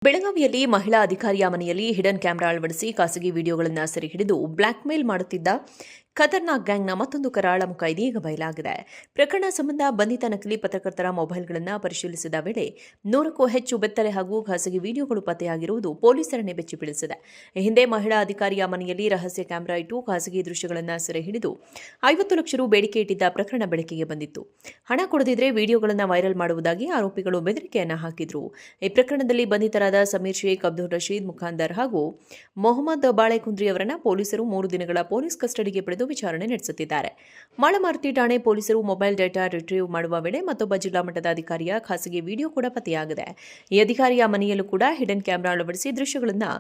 ಬೆಳಗಾವಿಯಲ್ಲಿ ಮಹಿಳಾ ಅಧಿಕಾರಿಯ ಮನೆಯಲ್ಲಿ ಹಿಡನ್ ಕ್ಯಾಮೆರಾ ಅಳವಡಿಸಿ ಖಾಸಗಿ ವಿಡಿಯೋಗಳನ್ನು ಸೆರೆಹಿಡಿದು ಬ್ಲಾಕ್ಮೇಲ್ ಮಾಡುತ್ತಿದ್ದ ಖತರ್ನಾಕ್ ಗ್ಯಾಂಗ್ನ ಮತ್ತೊಂದು ಕರಾಳ ಮುಖ ಇದೀಗ ಬಯಲಾಗಿದೆ. ಪ್ರಕರಣ ಸಂಬಂಧ ಬಂಧಿತ ನಕಲಿ ಪತ್ರಕರ್ತರ ಮೊಬೈಲ್ಗಳನ್ನು ಪರಿಶೀಲಿಸಿದ ವೇಳೆ 100ಕ್ಕೂ ಹೆಚ್ಚು ಬೆತ್ತಲೆ ಹಾಗೂ ಖಾಸಗಿ ವಿಡಿಯೋಗಳು ಪತ್ತೆಯಾಗಿರುವುದು ಪೊಲೀಸರನ್ನೇ ಬೆಚ್ಚಿಬೀಳಿಸಿದೆ. ಈ ಹಿಂದೆ ಮಹಿಳಾ ಅಧಿಕಾರಿಯ ಮನೆಯಲ್ಲಿ ರಹಸ್ಯ ಕ್ಯಾಮೆರಾ ಇಟ್ಟು ಖಾಸಗಿ ದೃಶ್ಯಗಳನ್ನು ಸೆರೆಹಿಡಿದು 50 ಲಕ್ಷ ರು ಬೇಡಿಕೆ ಇಟ್ಟಿದ್ದ ಪ್ರಕರಣ ಬೆಳಕಿಗೆ ಬಂದಿತ್ತು. ಹಣ ಕೊಡದಿದ್ರೆ ವಿಡಿಯೋಗಳನ್ನು ವೈರಲ್ ಮಾಡುವುದಾಗಿ ಆರೋಪಿಗಳು ಬೆದರಿಕೆಯನ್ನು ಹಾಕಿದ್ರು. ಈ ಪ್ರಕರಣದಲ್ಲಿ ಬಂಧಿತರಾದ ಸಮೀರ್ ಶೇಖ್, ಅಬ್ದುಲ್ ರಶೀದ್ ಮುಖಾಂದರ್ ಹಾಗೂ ಮೊಹಮ್ಮದ್ ಬಾಳೆಕುಂದ್ರಿ ಅವರನ್ನು ಪೊಲೀಸರು 3 ದಿನಗಳ ಪೊಲೀಸ್ ಕಸ್ಟಡಿಗೆ ಪಡೆದು ವಿಚಾರಣೆ ನಡೆಸುತ್ತಿದ್ದಾರೆ. ಮಾಳಮಾರುತಿ ಠಾಣೆ ಪೊಲೀಸರು ಮೊಬೈಲ್ ಡೇಟಾ ರಿಟ್ರೀವ್ ಮಾಡುವ ವೇಳೆ ಮತ್ತೊಬ್ಬ ಜಿಲ್ಲಾ ಮಟ್ಟದ ಅಧಿಕಾರಿಯ ಖಾಸಗಿ ವಿಡಿಯೋ ಕೂಡ ಪತ್ತೆಯಾಗಿದೆ. ಈ ಅಧಿಕಾರಿಯ ಮನೆಯಲ್ಲೂ ಕೂಡ ಹಿಡನ್ ಕ್ಯಾಮೆರಾ ಅಳವಡಿಸಿ ದೃಶ್ಯಗಳನ್ನು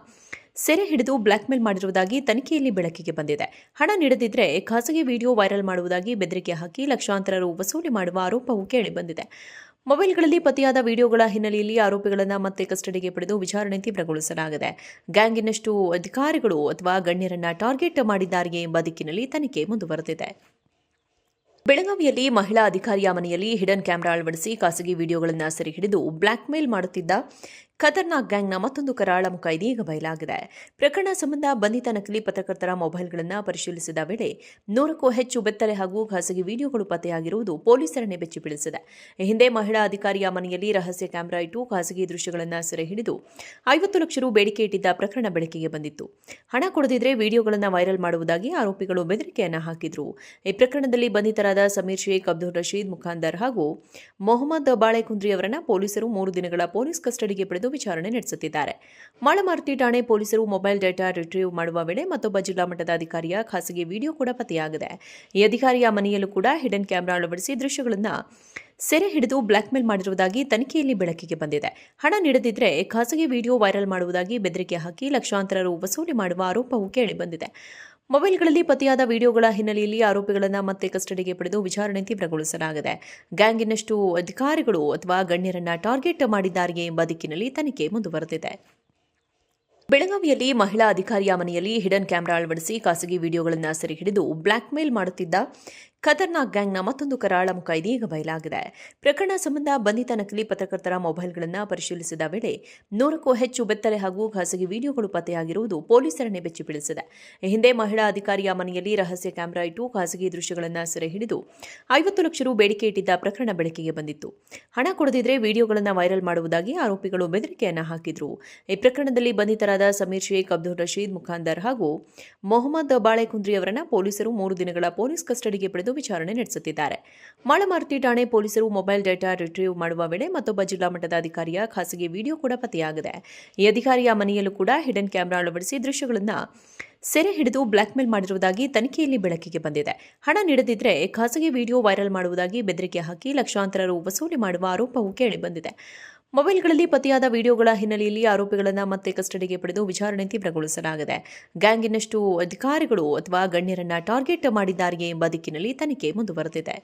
ಸೆರೆ ಹಿಡಿದು ಬ್ಲಾಕ್ಮೇಲ್ ಮಾಡಿರುವುದಾಗಿ ತನಿಖೆಯಲ್ಲಿ ಬೆಳಕಿಗೆ ಬಂದಿದೆ. ಹಣ ನೀಡದಿದ್ದರೆ ಖಾಸಗಿ ವಿಡಿಯೋ ವೈರಲ್ ಮಾಡುವುದಾಗಿ ಬೆದರಿಕೆ ಹಾಕಿ ಲಕ್ಷಾಂತರ ರು ವಸೂಲಿ ಮಾಡುವ ಆರೋಪವೂ ಕೇಳಿಬಂದಿದೆ. ಮೊಬೈಲ್ಗಳಲ್ಲಿ ಪತ್ತೆಯಾದ ವಿಡಿಯೋಗಳ ಹಿನ್ನೆಲೆಯಲ್ಲಿ ಆರೋಪಿಗಳನ್ನು ಮತ್ತೆ ಕಸ್ಟಡಿಗೆ ಪಡೆದು ವಿಚಾರಣೆ ತೀವ್ರಗೊಳಿಸಲಾಗಿದೆ. ಗ್ಯಾಂಗ್ ಇನ್ನಷ್ಟು ಅಧಿಕಾರಿಗಳು ಅಥವಾ ಗಣ್ಯರನ್ನ ಟಾರ್ಗೆಟ್ ಮಾಡಿದ್ದಾರೆಯೇ ಎಂಬ ದಿಕ್ಕಿನಲ್ಲಿ ತನಿಖೆ ಮುಂದುವರೆದಿದೆ. ಬೆಳಗಾವಿಯಲ್ಲಿ ಮಹಿಳಾ ಅಧಿಕಾರಿಯ ಮನೆಯಲ್ಲಿ ಹಿಡನ್ ಕ್ಯಾಮೆರಾ ಅಳವಡಿಸಿ ಖಾಸಗಿ ವಿಡಿಯೋಗಳನ್ನು ಸೆರೆಹಿಡಿದು ಬ್ಲಾಕ್ಮೇಲ್ ಮಾಡುತ್ತಿದ್ದ ಖತರ್ನಾಕ್ ಗ್ಯಾಂಗ್ನ ಮತ್ತೊಂದು ಕರಾಳ ಮುಖ ಇದೀಗ ಬಯಲಾಗಿದೆ. ಪ್ರಕರಣ ಸಂಬಂಧ ಬಂಧಿತ ನಕಲಿ ಪತ್ರಕರ್ತರ ಮೊಬೈಲ್ಗಳನ್ನು ಪರಿಶೀಲಿಸಿದ ವೇಳೆ 100ಕ್ಕೂ ಹೆಚ್ಚು ಬೆತ್ತಲೆ ಹಾಗೂ ಖಾಸಗಿ ವಿಡಿಯೋಗಳು ಪತ್ತೆಯಾಗಿರುವುದು ಪೊಲೀಸರನ್ನೇ ಬೆಚ್ಚಿಬೀಳಿಸಿದೆ. ಈ ಹಿಂದೆ ಮಹಿಳಾ ಅಧಿಕಾರಿಯ ಮನೆಯಲ್ಲಿ ರಹಸ್ಯ ಕ್ಯಾಮೆರಾ ಇಟ್ಟು ಖಾಸಗಿ ದೃಶ್ಯಗಳನ್ನು ಸೆರೆಹಿಡಿದು 50 ಲಕ್ಷ ರು ಬೇಡಿಕೆ ಇಟ್ಟಿದ್ದ ಪ್ರಕರಣ ಬೆಳಕಿಗೆ ಬಂದಿತ್ತು. ಹಣ ಕೊಡದಿದ್ರೆ ವಿಡಿಯೋಗಳನ್ನು ವೈರಲ್ ಮಾಡುವುದಾಗಿ ಆರೋಪಿಗಳು ಬೆದರಿಕೆಯನ್ನು ಹಾಕಿದ್ರು. ಈ ಪ್ರಕರಣದಲ್ಲಿ ಬಂಧಿತರಾದ ಸಮೀರ್ ಶೇಖ್, ಅಬ್ದುಲ್ ರಶೀದ್ ಮುಖಾಂದರ್ ಹಾಗೂ ಮೊಹಮ್ಮದ್ ಬಾಳೆಕುಂದ್ರಿ ಅವರನ್ನು ಪೊಲೀಸರು 3 ದಿನಗಳ ಪೊಲೀಸ್ ಕಸ್ಟಡಿಗೆ ಪಡೆದು ವಿಚಾರಣೆ ನಡೆಸುತ್ತಿದ್ದಾರೆ. ಮಾಳಮಾರುತಿ ಠಾಣೆ ಪೊಲೀಸರು ಮೊಬೈಲ್ ಡೇಟಾ ರಿಟ್ರೀವ್ ಮಾಡುವ ವೇಳೆ ಮತ್ತೊಬ್ಬ ಜಿಲ್ಲಾ ಮಟ್ಟದ ಅಧಿಕಾರಿಯ ಖಾಸಗಿ ವಿಡಿಯೋ ಕೂಡ ಪತ್ತೆಯಾಗಿದೆ. ಈ ಅಧಿಕಾರಿಯ ಮನೆಯಲ್ಲೂ ಕೂಡ ಹಿಡನ್ ಕ್ಯಾಮೆರಾ ಅಳವಡಿಸಿ ದೃಶ್ಯಗಳನ್ನು ಸೆರೆ ಹಿಡಿದು ಬ್ಲಾಕ್ಮೇಲ್ ಮಾಡಿರುವುದಾಗಿ ತನಿಖೆಯಲ್ಲಿ ಬೆಳಕಿಗೆ ಬಂದಿದೆ. ಹಣ ನೀಡದಿದ್ದರೆ ಖಾಸಗಿ ವಿಡಿಯೋ ವೈರಲ್ ಮಾಡುವುದಾಗಿ ಬೆದರಿಕೆ ಹಾಕಿ ಲಕ್ಷಾಂತರ ರು ವಸೂಲಿ ಮಾಡುವ ಆರೋಪವೂ ಕೇಳಿಬಂದಿದೆ. ಮೊಬೈಲ್ಗಳಲ್ಲಿ ಪತ್ತೆಯಾದ ವಿಡಿಯೋಗಳ ಹಿನ್ನೆಲೆಯಲ್ಲಿ ಆರೋಪಿಗಳನ್ನು ಮತ್ತೆ ಕಸ್ಟಡಿಗೆ ಪಡೆದು ವಿಚಾರಣೆ ತೀವ್ರಗೊಳಿಸಲಾಗಿದೆ. ಗ್ಯಾಂಗ್ ಇನ್ನಷ್ಟು ಅಧಿಕಾರಿಗಳು ಅಥವಾ ಗಣ್ಯರನ್ನ ಟಾರ್ಗೆಟ್ ಮಾಡಿದ್ದಾರೆಯೇ ಎಂಬ ದಿಕ್ಕಿನಲ್ಲಿ ತನಿಖೆ ಮುಂದುವರೆದಿದೆ. ಬೆಳಗಾವಿಯಲ್ಲಿ ಮಹಿಳಾ ಅಧಿಕಾರಿಯ ಮನೆಯಲ್ಲಿ ಹಿಡನ್ ಕ್ಯಾಮೆರಾ ಅಳವಡಿಸಿ ಖಾಸಗಿ ವಿಡಿಯೋಗಳನ್ನು ಸೆರೆಹಿಡಿದು ಬ್ಲಾಕ್ಮೇಲ್ ಮಾಡುತ್ತಿದ್ದ ಖತರ್ನಾಕ್ ಗ್ಯಾಂಗ್ನ ಮತ್ತೊಂದು ಕರಾಳ ಮುಖ ಇದೀಗ ಬಯಲಾಗಿದೆ. ಪ್ರಕರಣ ಸಂಬಂಧ ಬಂಧಿತ ನಕಲಿ ಪತ್ರಕರ್ತರ ಮೊಬೈಲ್ಗಳನ್ನು ಪರಿಶೀಲಿಸಿದ ವೇಳೆ 100ಕ್ಕೂ ಹೆಚ್ಚು ಬೆತ್ತಲೆ ಹಾಗೂ ಖಾಸಗಿ ವಿಡಿಯೋಗಳು ಪತ್ತೆಯಾಗಿರುವುದು ಪೊಲೀಸರನ್ನೇ ಬೆಚ್ಚಿಬೀಳಿಸಿದೆ. ಈ ಹಿಂದೆ ಮಹಿಳಾ ಅಧಿಕಾರಿಯ ಮನೆಯಲ್ಲಿ ರಹಸ್ಯ ಕ್ಯಾಮೆರಾ ಇಟ್ಟು ಖಾಸಗಿ ದೃಶ್ಯಗಳನ್ನು ಸೆರೆಹಿಡಿದು 50 ಲಕ್ಷ ರು ಬೇಡಿಕೆ ಇಟ್ಟಿದ್ದ ಪ್ರಕರಣ ಬೆಳಕಿಗೆ ಬಂದಿತ್ತು. ಹಣ ಕೊಡದಿದ್ರೆ ವಿಡಿಯೋಗಳನ್ನು ವೈರಲ್ ಮಾಡುವುದಾಗಿ ಆರೋಪಿಗಳು ಬೆದರಿಕೆಯನ್ನು ಹಾಕಿದ್ರು. ಈ ಪ್ರಕರಣದಲ್ಲಿ ಬಂಧಿತರಾದ ಸಮೀರ್ ಶೇಖ್, ಅಬ್ದುಲ್ ರಶೀದ್ ಮುಖಾಂದರ್ ಹಾಗೂ ಮೊಹಮ್ಮದ್ ಬಾಳೆಕುಂದ್ರಿ ಅವರನ್ನು ಪೊಲೀಸರು 3 ದಿನಗಳ ಪೊಲೀಸ್ ಕಸ್ಟಡಿಗೆ ಪಡೆದು ವಿಚಾರಣೆ ನಡೆಸುತ್ತಿದ್ದಾರೆ. ಮಾಳಮಾರುತಿ ಠಾಣೆ ಪೊಲೀಸರು ಮೊಬೈಲ್ ಡೇಟಾ ರಿಟ್ರೀವ್ ಮಾಡುವ ವೇಳೆ ಮತ್ತೊಬ್ಬ ಜಿಲ್ಲಾ ಮಟ್ಟದ ಅಧಿಕಾರಿಯ ಖಾಸಗಿ ವಿಡಿಯೋ ಕೂಡ ಪತ್ತೆಯಾಗಿದೆ. ಈ ಅಧಿಕಾರಿಯ ಮನೆಯಲ್ಲೂ ಕೂಡ ಹಿಡನ್ ಕ್ಯಾಮೆರಾ ಅಳವಡಿಸಿ ದೃಶ್ಯಗಳನ್ನು ಸೆರೆ ಹಿಡಿದು ಬ್ಲಾಕ್ಮೇಲ್ ಮಾಡಿರುವುದಾಗಿ ತನಿಖೆಯಲ್ಲಿ ಬೆಳಕಿಗೆ ಬಂದಿದೆ. ಹಣ ನೀಡದಿದ್ದರೆ ಖಾಸಗಿ ವಿಡಿಯೋ ವೈರಲ್ ಮಾಡುವುದಾಗಿ ಬೆದರಿಕೆ ಹಾಕಿ ಲಕ್ಷಾಂತರ ರು ವಸೂಲಿ ಮಾಡುವ ಆರೋಪವೂ ಕೇಳಿಬಂದಿದೆ. ಮೊಬೈಲ್ಗಳಲ್ಲಿ ಪತ್ತೆಯಾದ ವಿಡಿಯೋಗಳ ಹಿನ್ನೆಲೆಯಲ್ಲಿ ಆರೋಪಿಗಳನ್ನು ಮತ್ತೆ ಕಸ್ಟಡಿಗೆ ಪಡೆದು ವಿಚಾರಣೆ ತೀವ್ರಗೊಳಿಸಲಾಗಿದೆ. ಗ್ಯಾಂಗ್ ಇನ್ನಷ್ಟು ಅಧಿಕಾರಿಗಳು ಅಥವಾ ಗಣ್ಯರನ್ನ ಟಾರ್ಗೆಟ್ ಮಾಡಿದ್ದಾರೆಯೇ ಎಂಬ ದಿಕ್ಕಿನಲ್ಲಿ ತನಿಖೆ ಮುಂದುವರೆದಿದೆ.